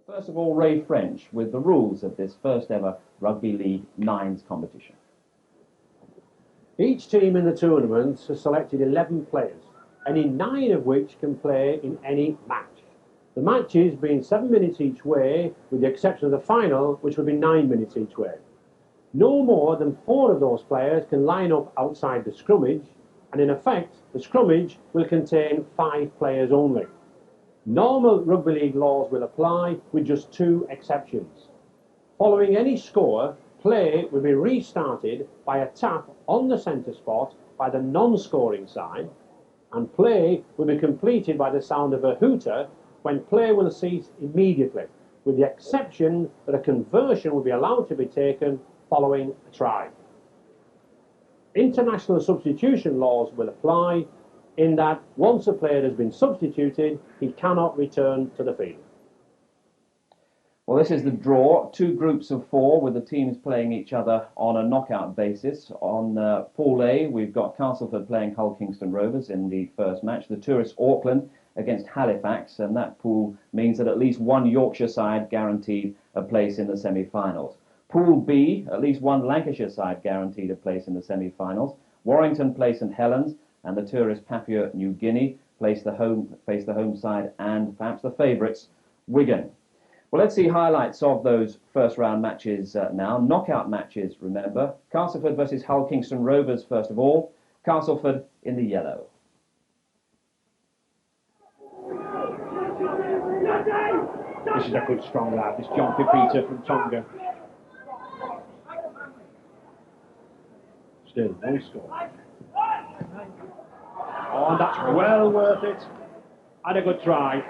First of all, Ray French with the rules of this first ever Rugby League Nines competition. Each team in the tournament has selected 11 players, any 9 of which can play in any match. The matches being 7 minutes each way, with the exception of the final, which will be 9 minutes each way. No more than 4 of those players can line up outside the scrummage, and in effect, the scrummage will contain 5 players only. Normal rugby league laws will apply, with just 2 exceptions. Following any score, play will be restarted by a tap on the centre spot by the non-scoring side, and play will be completed by the sound of a hooter when play will cease immediately, with the exception that a conversion will be allowed to be taken following a try. International substitution laws will apply in that once a player has been substituted, he cannot return to the field. Well, this is the draw. 2 groups of 4 with the teams playing each other on a knockout basis. On Pool A, we've got Castleford playing Hull Kingston Rovers in the first match. The tourist Auckland against Halifax, and that pool means that at least one Yorkshire side guaranteed a place in the semi-finals. Pool B, at least one Lancashire side guaranteed a place in the semi-finals. Warrington play St Helens, and the tourist Papua New Guinea face the home side and perhaps the favourites, Wigan. Well, let's see highlights of those first round matches now. Knockout matches, remember. Castleford versus Hull Kingston Rovers first of all. Castleford in the yellow. This is a good strong lad, this John Pipita from Tonga. Still, no score. Oh, and that's well worth it. And a good try.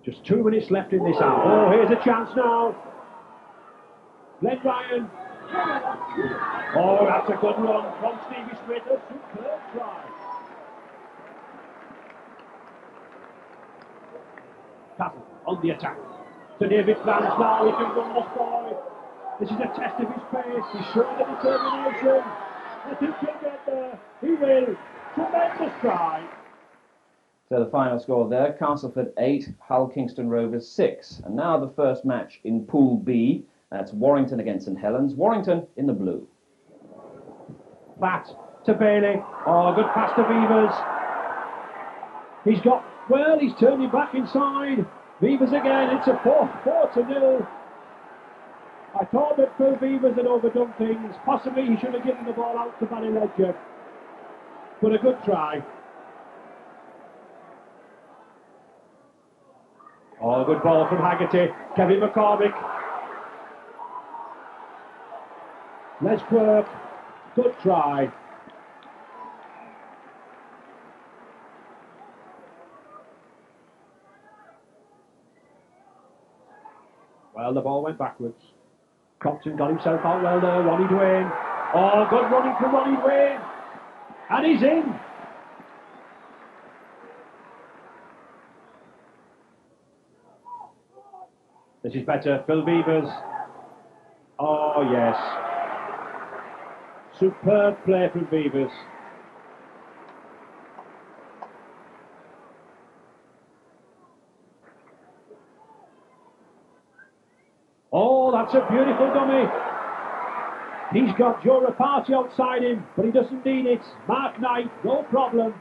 Just 2 minutes left in this half. Oh, here's a chance now. Glenn Ryan. Oh, that's a good run from Stevie Smith. A superb try. Cattle on the attack. So David plans now, he can run this boy. This is a test of his pace, he's showing the determination. I think he'll get there, he will. Tremendous try. So the final score there, Castleford 8, Hull Kingston Rovers 6. And now the first match in Pool B, that's Warrington against St Helens. Warrington in the blue. Batt to Bailey. Oh, good pass to Beavers. He's got, well, he's turning back inside. Beavers again, it's a 4-0. I thought that Phil Beavers had overdone things. Possibly he should have given the ball out to Barry Ledger. But a good try. Oh, good ball from Haggerty. Kevin McCormick. Les Quirk. Good try. Well, the ball went backwards. Compton got himself out well there. Ronnie Dwayne. Oh, good running from Ronnie Dwayne. And he's in. This is better. Phil Beavers. Oh, yes. Superb play from Beavers. Oh, that's a beautiful dummy. He's got Joe Rapati outside him, but he doesn't need it. Mark Knight, no problem.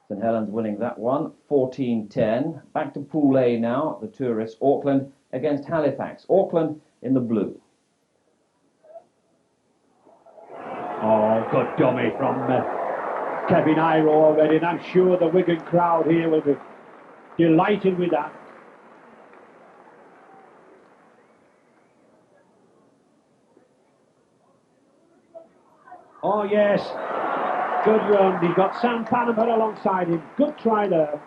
St Helens winning that one, 14-10. Back to Pool A now, the tourists, Auckland against Halifax. Auckland in the blue. Oh, good dummy from Kevin Iro already, and I'm sure the Wigan crowd here will be delighted with that. Oh, yes. Good run. He's got Sam Panama alongside him. Good try there.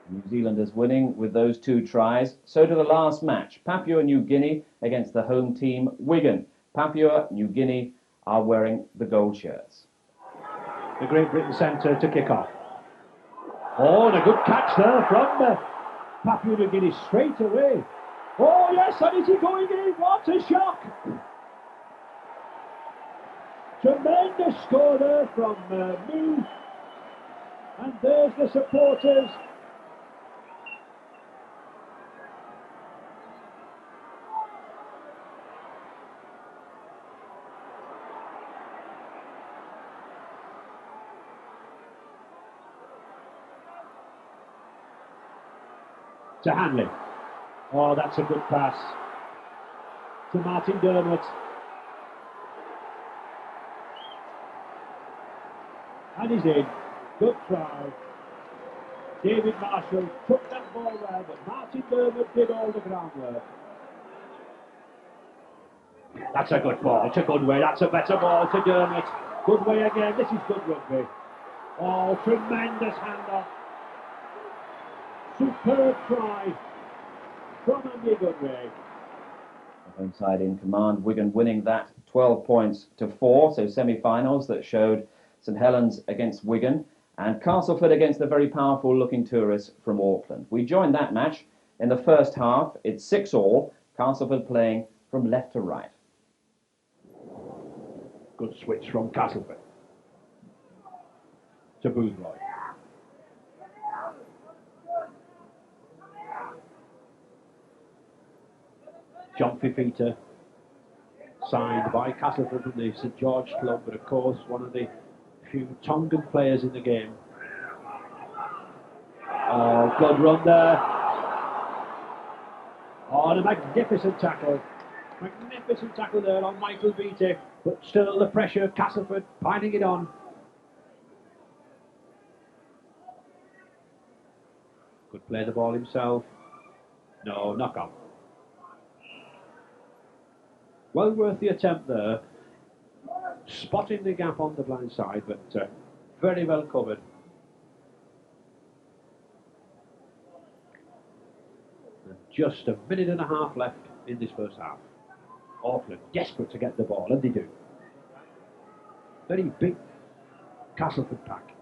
New Zealanders winning with those 2 tries. So to the last match, Papua New Guinea against the home team, Wigan. Papua New Guinea are wearing the gold shirts. The Great Britain centre to kick off. Oh, and a good catch there from Papua New Guinea straight away. Oh, yes, and is he going in? What a shock! Tremendous score there from Moo. And there's the supporters. To Hanley. Oh, that's a good pass. To Martin Dermott. And he's in. Good try. David Marshall took that ball well, but Martin Dermott did all the groundwork. That's a good ball. It's a good way. That's a better ball to Dermott. Good way again. This is good rugby. Oh, tremendous handoff. Superb try from Andy Goodway. The home side in command. Wigan winning that 12 points to 4. So semi-finals that showed St Helens against Wigan and Castleford against the very powerful looking tourists from Auckland. We joined that match in the first half. It's 6-all. Castleford playing from left to right. Good switch from Castleford to Boothroyd. John Fifita, signed by Castleford from the St George Club, but of course one of the few Tongan players in the game. Oh, good run there. Oh, and a magnificent tackle. Magnificent tackle there on Michael Beattie, but still the pressure, Castleford piling it on. Could play the ball himself. No, knock on. Well worth the attempt there. Spotting the gap on the blind side, but very well covered. And just a minute and a half left in this first half. Auckland desperate to get the ball, and they do. Very big Castleford pack.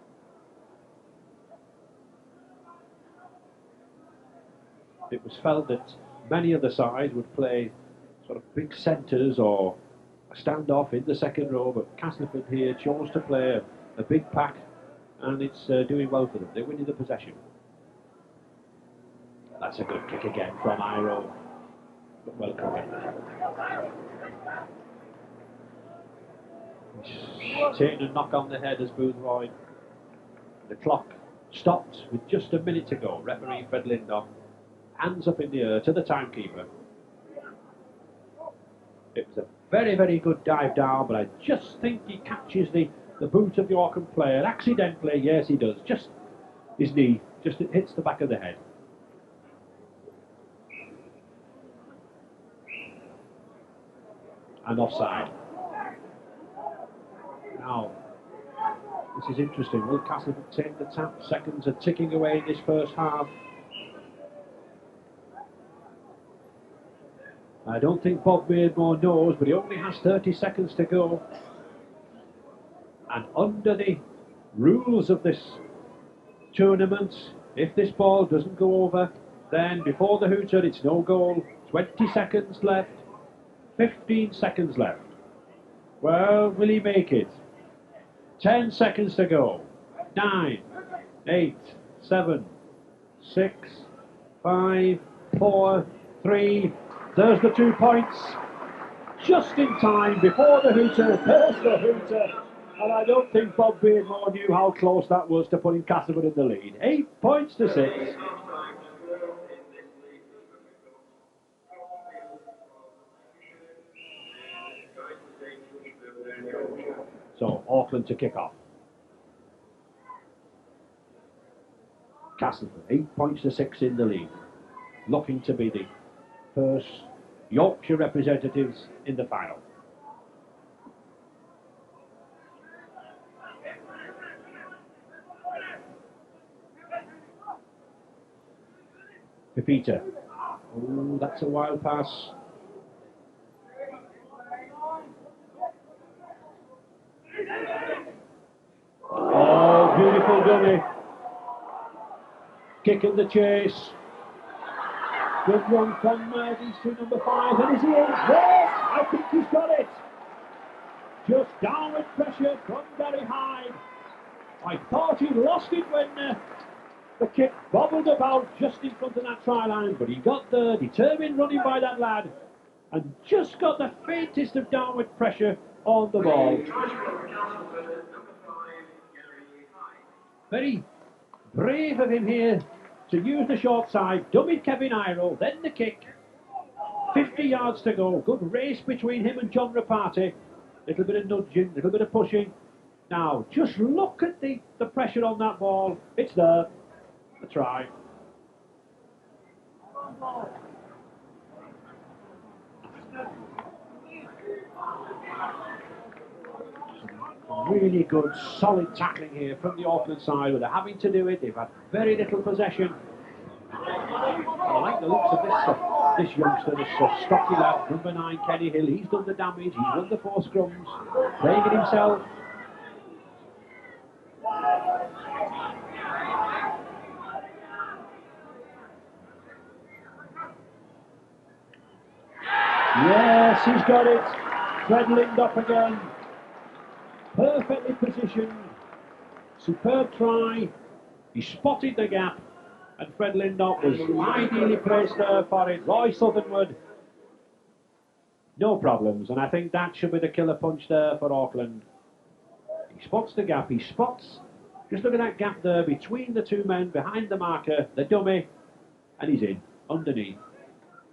It was felt that many of the sides would play sort of big centres or a standoff in the second row, but Castleford here chose to play a big pack, and it's doing well for them. They're winning the possession. That's a good kick again from Iro, but well covered. He's taken a knock on the head as Boothroyd. The clock stopped with just a minute to go. Referee Fred Lindon, hands up in the air to the timekeeper. It was a very, very good dive down, but I just think he catches the boot of the Auckland player accidentally. Yes, he does. Just his knee, just hits the back of the head. And offside. Now, this is interesting. Will Castleford take the tap? Seconds are ticking away in this first half. I don't think Bob Beardmore knows, but he only has 30 seconds to go. And under the rules of this tournament, if this ball doesn't go over, then before the hooter, it's no goal. 20 seconds left. 15 seconds left. Well, will he make it? 10 seconds to go. 9, 8, 7, 6, 5, 4, 3. There's the 2 points. Just in time before the hooter. There's the hooter. And I don't think Bob Beardmore knew how close that was to putting Castleford in the lead. 8 points to 6. So Auckland to kick off. Castleford 8 points to 6 in the lead, looking to be the first Yorkshire representatives in the final. Fifita. Oh, that's a wild pass. Oh, beautiful dummy. Kick in the chase. Good run from these two, number 5. And is he in? Yes! I think he's got it. Just downward pressure from Gary Hyde. I thought he lost it when the kick bobbled about just in front of that try line, but he got there, determined running by that lad, and just got the faintest of downward pressure on the ball. Very brave of him here to use the short side, dummied Kevin Iro, then the kick. 50 yards to go. Good race between him and John Rapati. Little bit of nudging, little bit of pushing. Now, just look at the pressure on that ball. It's there. A try. Really good, solid tackling here from the Auckland side. Where they're having to do it. They've had very little possession. I like the looks of this youngster, this stocky lad, number 9, Kenny Hill. He's done the damage. He's won the 4 scrums, playing it himself. Yes, he's got it. Fred Lindop again. Perfectly positioned. Superb try. He spotted the gap. And Fred Lindop was ideally placed there for it. Roy Southernwood. No problems. And I think that should be the killer punch there for Auckland. He spots the gap. He spots. Just look at that gap there between the 2 men behind the marker, the dummy. And he's in. Underneath.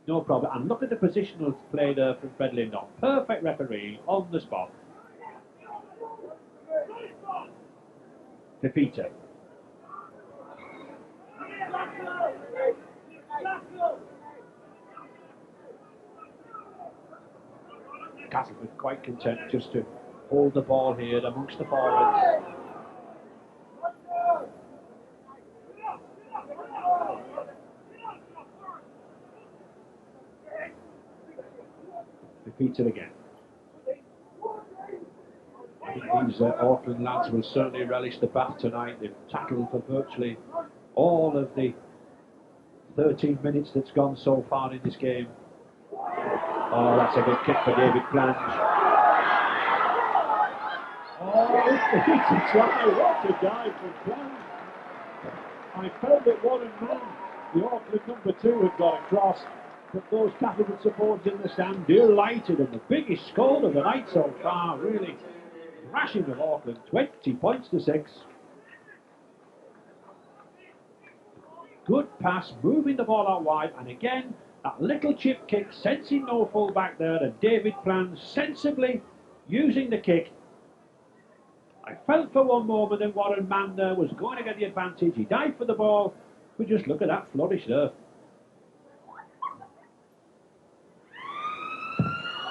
No problem. And look at the positional play there from Fred Lindop. Perfect referee on the spot. To Peter. Castleford quite content just to hold the ball here amongst the forwards. Repeat it again. I think these Auckland lads will certainly relish the bath tonight. They've tackled for virtually all of the 13 minutes that's gone so far in this game. Oh, that's a good kick for David Plange. Oh, it's a try. What a dive from Plange. I felt that Warren Mann, the Auckland number 2, had got across, but those Catholic supporters in the stand delighted, and the biggest score of the night so far, really thrashing of Auckland, 20 points to 6. Good pass, moving the ball out wide, and again, that little chip kick, sensing no full back there, and David Plange sensibly using the kick. I felt for one moment that Warren Mann there was going to get the advantage. He dived for the ball, but just look at that flourish there.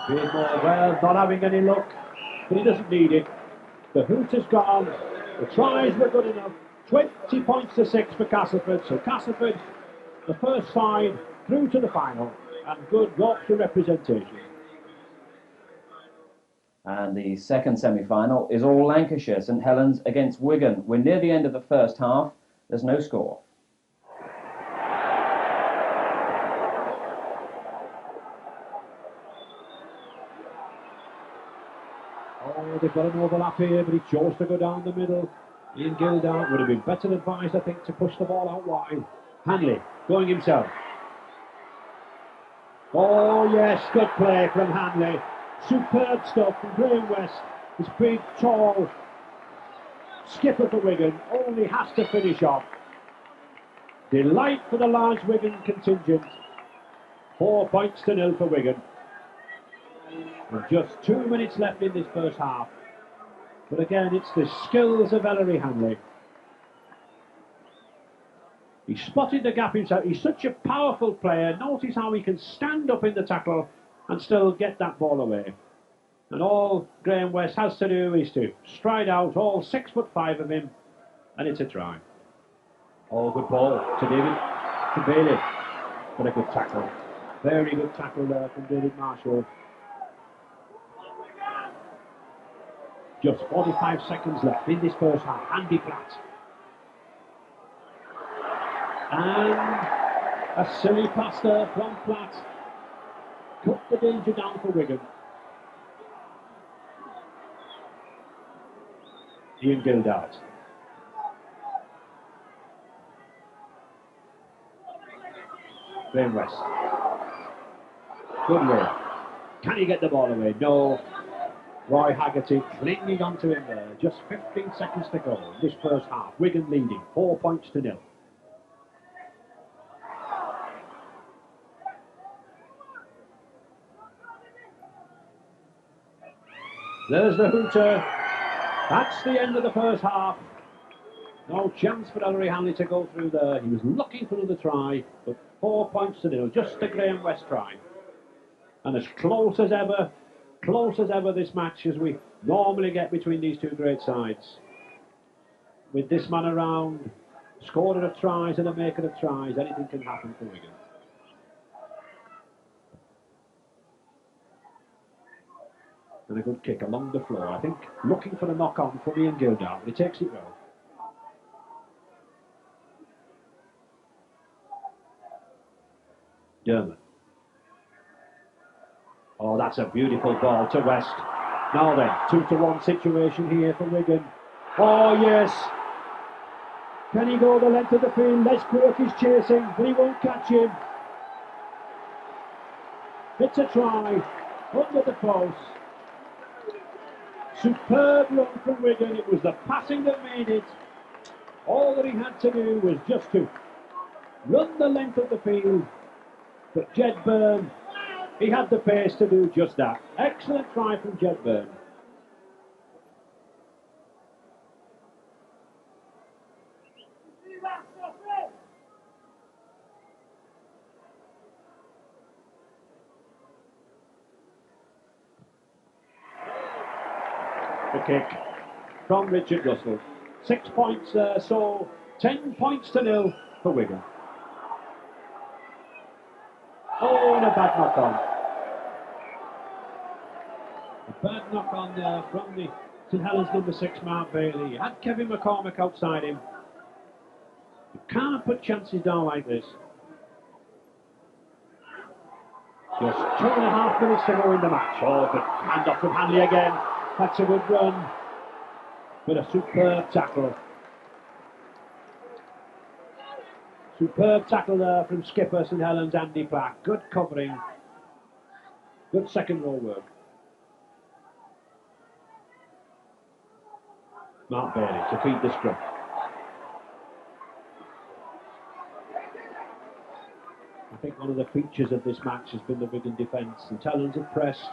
Beardmore, well, not having any luck, but he doesn't need it. The hoot has gone, the tries were good enough. 20 points to 6 for Castleford. So Castleford, the first side, through to the final, and good Yorkshire representation. And the second semi-final is all Lancashire, St Helens against Wigan. We're near the end of the first half. There's no score. Oh, they've got an overlap here, but he chose to go down the middle. Ian Gildart would have been better advised, I think, to push the ball out wide. Hanley going himself. Oh yes, good play from Hanley. Superb stuff from Graham West. This big, tall skipper for Wigan only has to finish off. Delight for the large Wigan contingent. 4 points to 0 for Wigan. With just 2 minutes left in this first half. But again, it's the skills of Ellery Hanley. He spotted the gap himself. He's such a powerful player. Notice how he can stand up in the tackle and still get that ball away. And all Graham West has to do is to stride out, all 6'5" of him, and it's a try. Oh, good ball to David, to Bailey. But a good tackle. Very good tackle there from David Marshall. Just 45 seconds left in this first half. Andy Platt. And a silly pass there from Platt. Cut the danger down for Wigan. Ian Gildart. Graham West. Good way. Can he get the ball away? No. Roy Haggerty clinging onto him there. Just 15 seconds to go in this first half. Wigan leading 4 points to 0. There's the hooter. That's the end of the first half. No chance for Ellery Hanley to go through there. He was looking for another try, but 4 points to 0. Just a Graham West try. And as close as ever this match as we normally get between these two great sides. With this man around, scorer of tries and a maker of tries, anything can happen for Wigan. And a good kick along the floor. I think looking for a knock-on from Ian Gildart, but he takes it well. Dermot. Oh, that's a beautiful ball to West. Now then, 2-1 situation here for Wigan. Oh, yes. Can he go the length of the field? Les Quirk is chasing, but he won't catch him. It's a try. Under the post. Superb run from Wigan. It was the passing that made it. All that he had to do was just to run the length of the field. But Jed Byrne, he had the pace to do just that. Excellent try from Jed Byrne. The kick from Richard Russell. 6 points there, so 10 points to 0 for Wigan. Oh, and a bad knock-on. A bad knock-on there from the St Helens number 6, Mark Bailey. He had Kevin McCormack outside him. You can't put chances down like this. Just 2.5 minutes to go in the match. Oh, good hand off from Hanley again. That's a good run. But a superb tackle. Superb tackle there from skipper St Helens, Andy Plack. Good covering. Good second row work. Mark Bailey to feed the scrum. I think one of the features of this match has been the Wigan defence. St Helens have pressed.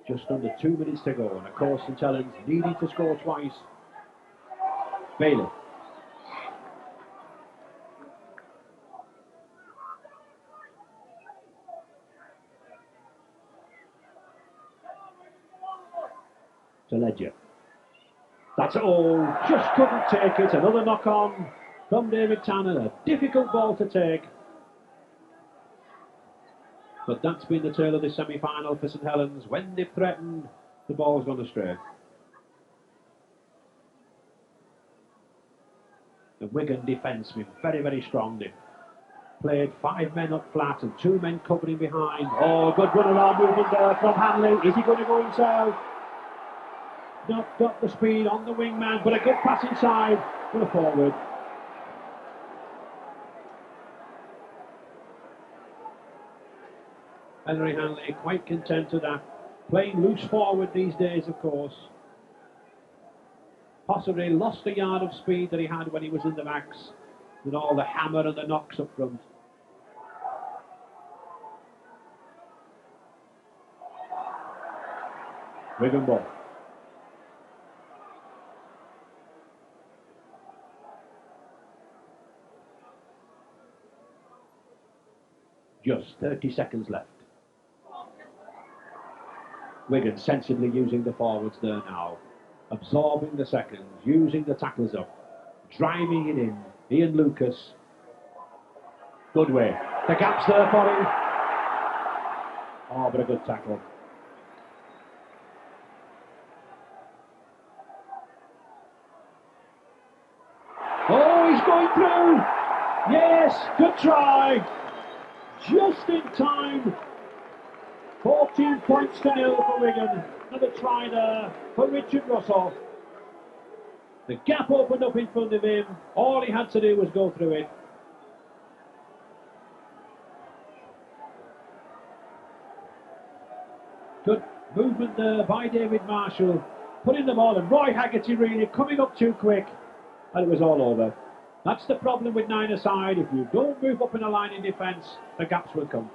Just under 2 minutes to go, and of course St Helens needing to score twice. Bailey. To Ledger. That's all, just couldn't take it. Another knock on from David Tanner. A difficult ball to take. But that's been the tale of this semi-final for St Helens. When they've threatened, the ball's gone astray. The Wigan defence been very, very strong. They've played 5 men up flat and 2 men covering behind. Oh, good run around movement there from Hanley. Is he going to go himself? Not got the speed on the wingman, but a good pass inside for the forward. Ellery Hanley quite content with that. Playing loose forward these days, of course. Possibly lost a yard of speed that he had when he was in the max, with all the hammer and the knocks up front. Wigan ball. Just 30 seconds left. Wigan sensibly using the forwards there now. Absorbing the seconds, using the tacklers up. Driving it in. Ian Lucas. Good way. The gap's there for him. Oh, but a good tackle. Oh, he's going through. Yes, good try. Just in time 14 points to nil for Wigan. Another try there for Richard Russell. The gap opened up in front of him. All he had to do was go through it. Good movement there by David Marshall. Putting the ball, and Roy Haggerty really coming up too quick. And it was all over. That's the problem with nine-a-side. If you don't move up in a line in defence, the gaps will come.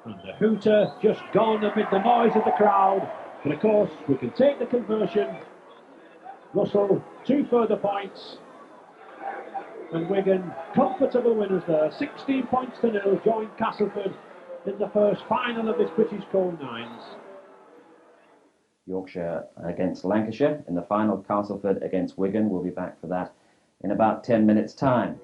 And the hooter just gone amid the noise of the crowd. But of course, we can take the conversion. Russell, 2 further points. And Wigan, comfortable winners there. 16 points to nil, join Castleford in the first final of this British Cone Nines. Yorkshire against Lancashire in the final. Castleford against Wigan. We'll be back for that in about 10 minutes' time.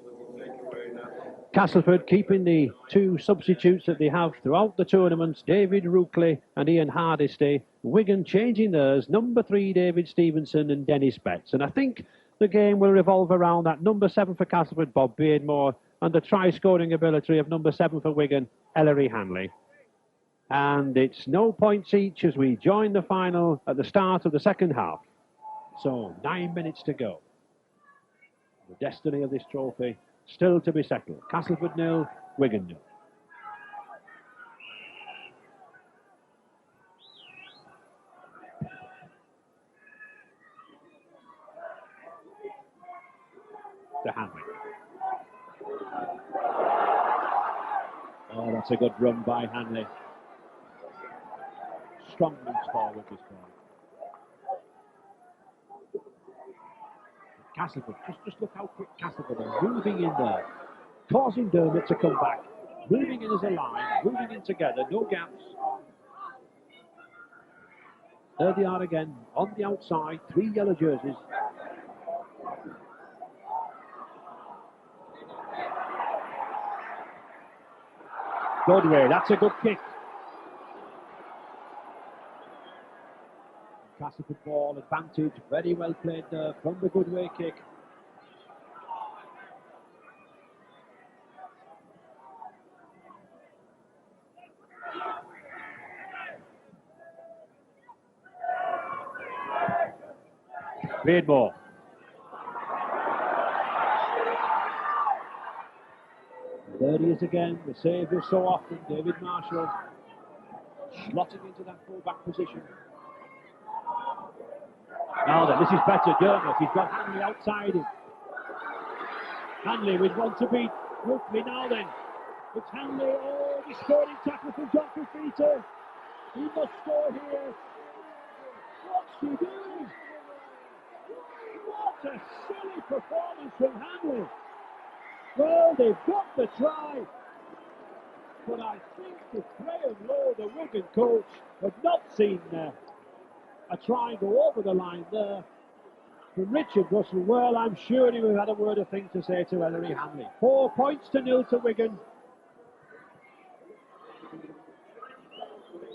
Castleford keeping the 2 substitutes that they have throughout the tournament, David Rookley and Ian Hardisty. Wigan changing theirs, number 3 David Stevenson and Dennis Betts. And I think the game will revolve around that number 7 for Castleford, Bob Beardmore, and the try-scoring ability of number 7 for Wigan, Ellery Hanley. And it's no points each as we join the final at the start of the second half. So 9 minutes to go. The destiny of this trophy still to be settled. Castleford 0, Wigan 0. To Hanley. Oh, that's a good run by Hanley. Strong moves forward this ball. Castleford, just look how quick Castleford are moving in there, causing Dermot to come back, moving in as a line, moving in together, no gaps. There they are again, on the outside, 3 yellow jerseys. Goodway, that's a good kick. Castleford ball advantage, very well played there from the Goodway kick. Beardmore. There he is again, the saviour so often, David Marshall, slotting into that full-back position. Now then, this is better, Dermot. He's got Hanley outside him. Hanley with one to beat. Rookley now then. It's Hanley. Oh, the scoring tackle from John Fifita. He must score here. What's he doing? What a silly performance from Hanley. Well, they've got the try. But I think if Graham Lowe, the Wigan coach, had not seen a try go over the line there from Richard Russell, well, I'm sure he would have had a word of thing to say to Ellery Hanley. 4 points to nil to Wigan.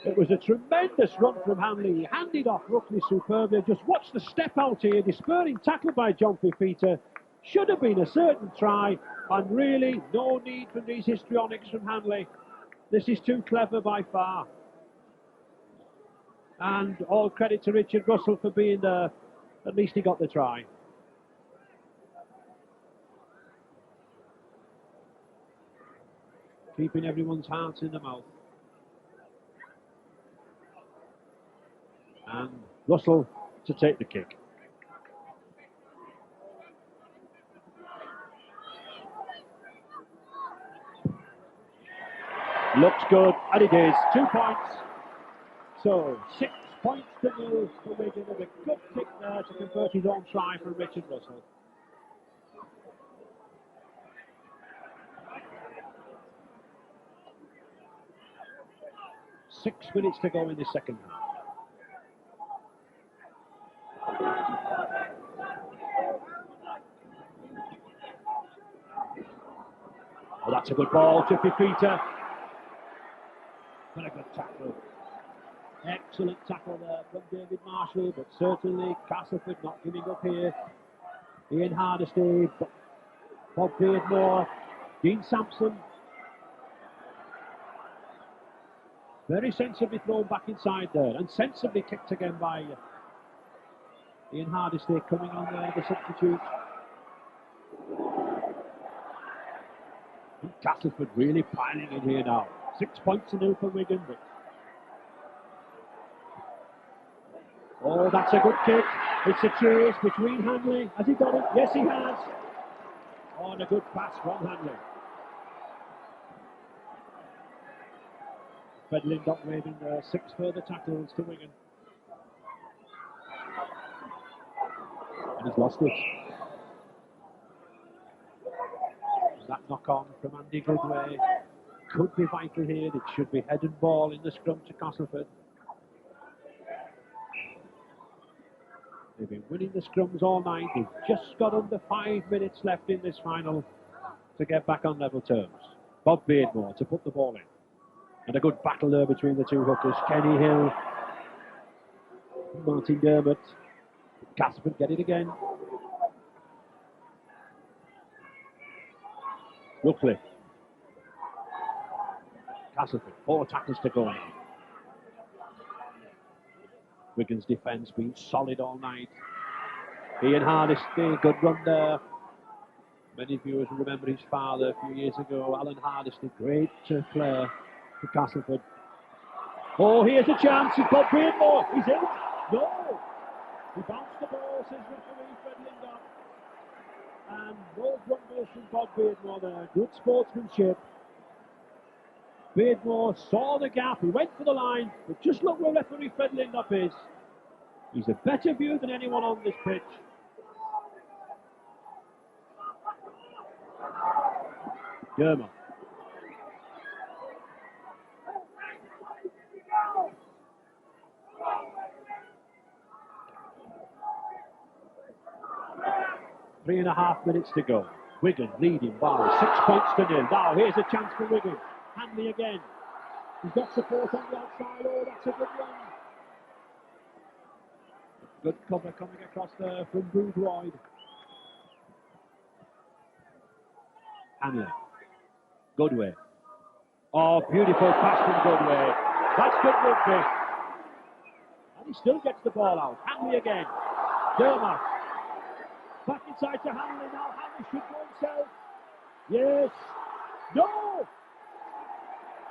It was a tremendous run from Hanley. He handed off Rookley superbly. Just watch the step out here. The spurring tackle by John Fifita. Should have been a certain try. And really, no need for these histrionics from Hanley. This is too clever by far. And all credit to Richard Russell for being there. At least he got the try. Keeping everyone's hearts in the mouth. And Russell to take the kick. Looks good, and it is. 2 points. So 6 points to nil for Wigan, with a good kick there to convert his own try from Richard Russell. Six minutes to go in the second half. Well, that's a good ball to Fifita. What a good tackle. Excellent tackle there from David Marshall, but certainly Castleford not giving up here. Ian Hardisty Bob Beardmore, Dean Sampson. Very sensibly thrown back inside there, and sensibly kicked again by Ian Hardesty coming on there, the substitute. And Castleford really piling in here now. 6 points to 0 for Wigan. Oh, that's a good kick. It's a chase between Hanley. Has he got it? Yes, he has. Oh, and a good pass from Hanley. Fred Lindop waving 6 further tackles to Wigan. And he's lost it. That knock on from Andy Goodway could be vital here. It should be head and ball in the scrum to Castleford. They've been winning the scrums all night. They've just got under 5 minutes left in this final to get back on level terms. Bob Beardmore to put the ball in. And a good battle there between the two hookers. Kenny Hill, Martin Dermott. Castleford get it again. Ruckliffe. Castleford, 4 tackles to go now. Wigan's defence been solid all night. Ian Hardesty, good run there. Many viewers will remember his father a few years ago, Alan Hardesty, great player for Castleford. Oh, here's a chance, he's got Beardmore, he's in. No! He bounced the ball, says referee Fred Lindop. And no grumbles from Bob Beardmore there, good sportsmanship. Beardmore saw the gap, he went for the line, but just look where referee Fred Lindop is. He's a better view than anyone on this pitch. Dermot. Three and a half minutes to go. Wigan leading by 6 points to 0. Now here's a chance for Wigan. Hanley again. He's got support on the outside. Oh, that's a good run. Good cover coming across there from Boothroyd. Hanley. Goodway. Oh, beautiful pass from Goodway. That's good rugby. And he still gets the ball out. Hanley again. Dermot. Back inside to Hanley now. Hanley should go himself. Yes. No.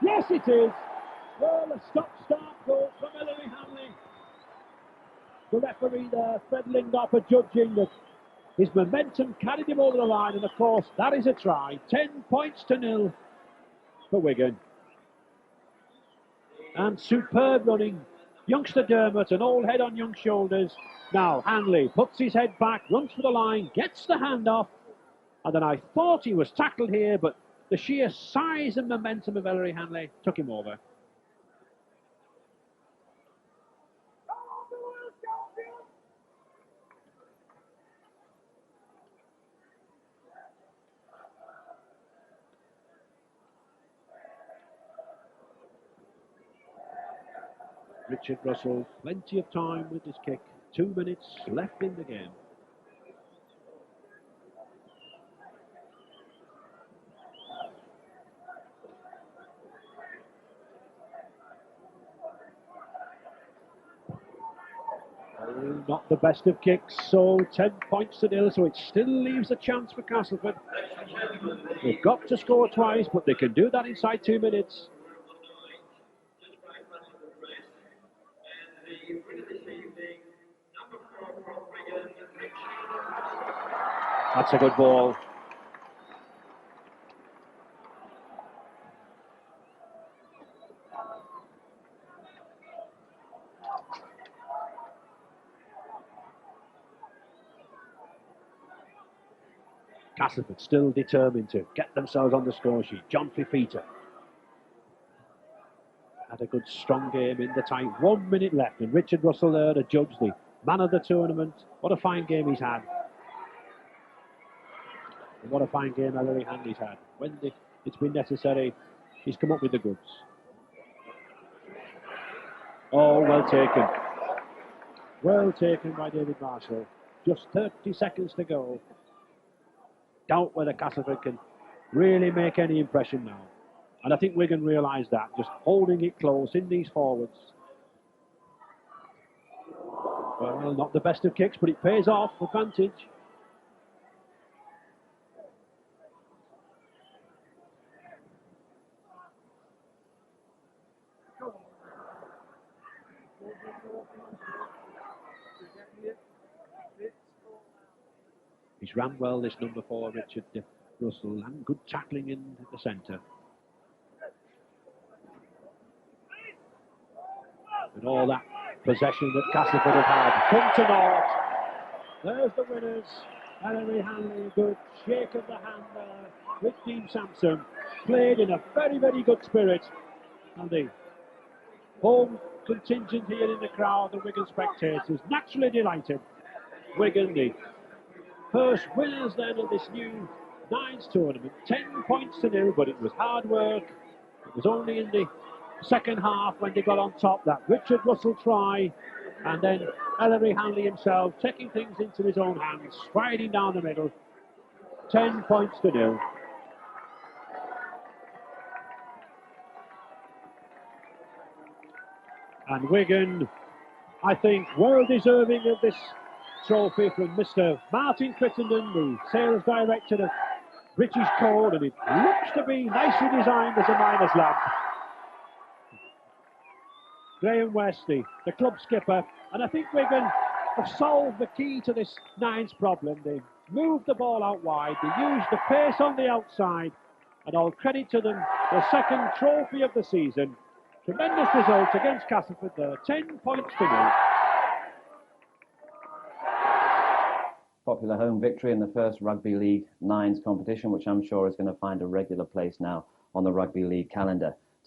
Yes, it is. Well, a stop-start goal from Ellery Hanley. The referee there, Fred Lindop, judging that his momentum carried him over the line, and of course, that is a try. 10 points to 0 for Wigan. And superb running. Youngster Dermot, an old head on young shoulders. Now, Hanley puts his head back, runs for the line, gets the hand off. And then I thought he was tackled here, but the sheer size and momentum of Ellery Hanley took him over. Richard Russell, plenty of time with his kick. 2 minutes left in the game. Oh, not the best of kicks, so 10 points to 0, so it still leaves a chance for Castleford. They've got to score twice, but they can do that inside 2 minutes. That's a good ball. Castleford still determined to get themselves on the score sheet. John Fifita had a good strong game in the tight. 1 minute left, and Richard Russell there to judge the man of the tournament. What a fine game he's had. And what a fine game Ellery Hanley's had. When it's been necessary, he's come up with the goods. Oh, well taken. Well taken by David Marshall. Just 30 seconds to go. doubt whether Castleford can really make any impression now. And I think Wigan realise that, just holding it close in these forwards. Well, not the best of kicks, but it pays off. Advantage. He's ran well, this number 4, Richard Russell, and good tackling in the centre. And all that possession that Castleford have had come to naught. There's the winners. Ellery Hanley, good shake of the hand there with Dean Sampson. Played in a very, very good spirit. And the home contingent here in the crowd, the Wigan spectators, naturally delighted. Wigan, the first winners then of this new Nines tournament. 10 points to 0, but it was hard work. It was only in the second half when they got on top that Richard Russell try, and then Ellery Hanley himself taking things into his own hands, striding down the middle. 10 points to 0. And Wigan, I think, well deserving of this trophy from Mr. Martin Crittenden, the sales director of British Code, and it looks to be nicely designed as a miner's lamp. Graham West, the club skipper, and I think Wigan have solved the key to this Nines problem. They moved the ball out wide, they used the pace on the outside, and all credit to them, the second trophy of the season. Tremendous result against Castleford there, 10 points to 0. Popular home victory in the first Rugby League Nines competition, which I'm sure is going to find a regular place now on the Rugby League calendar.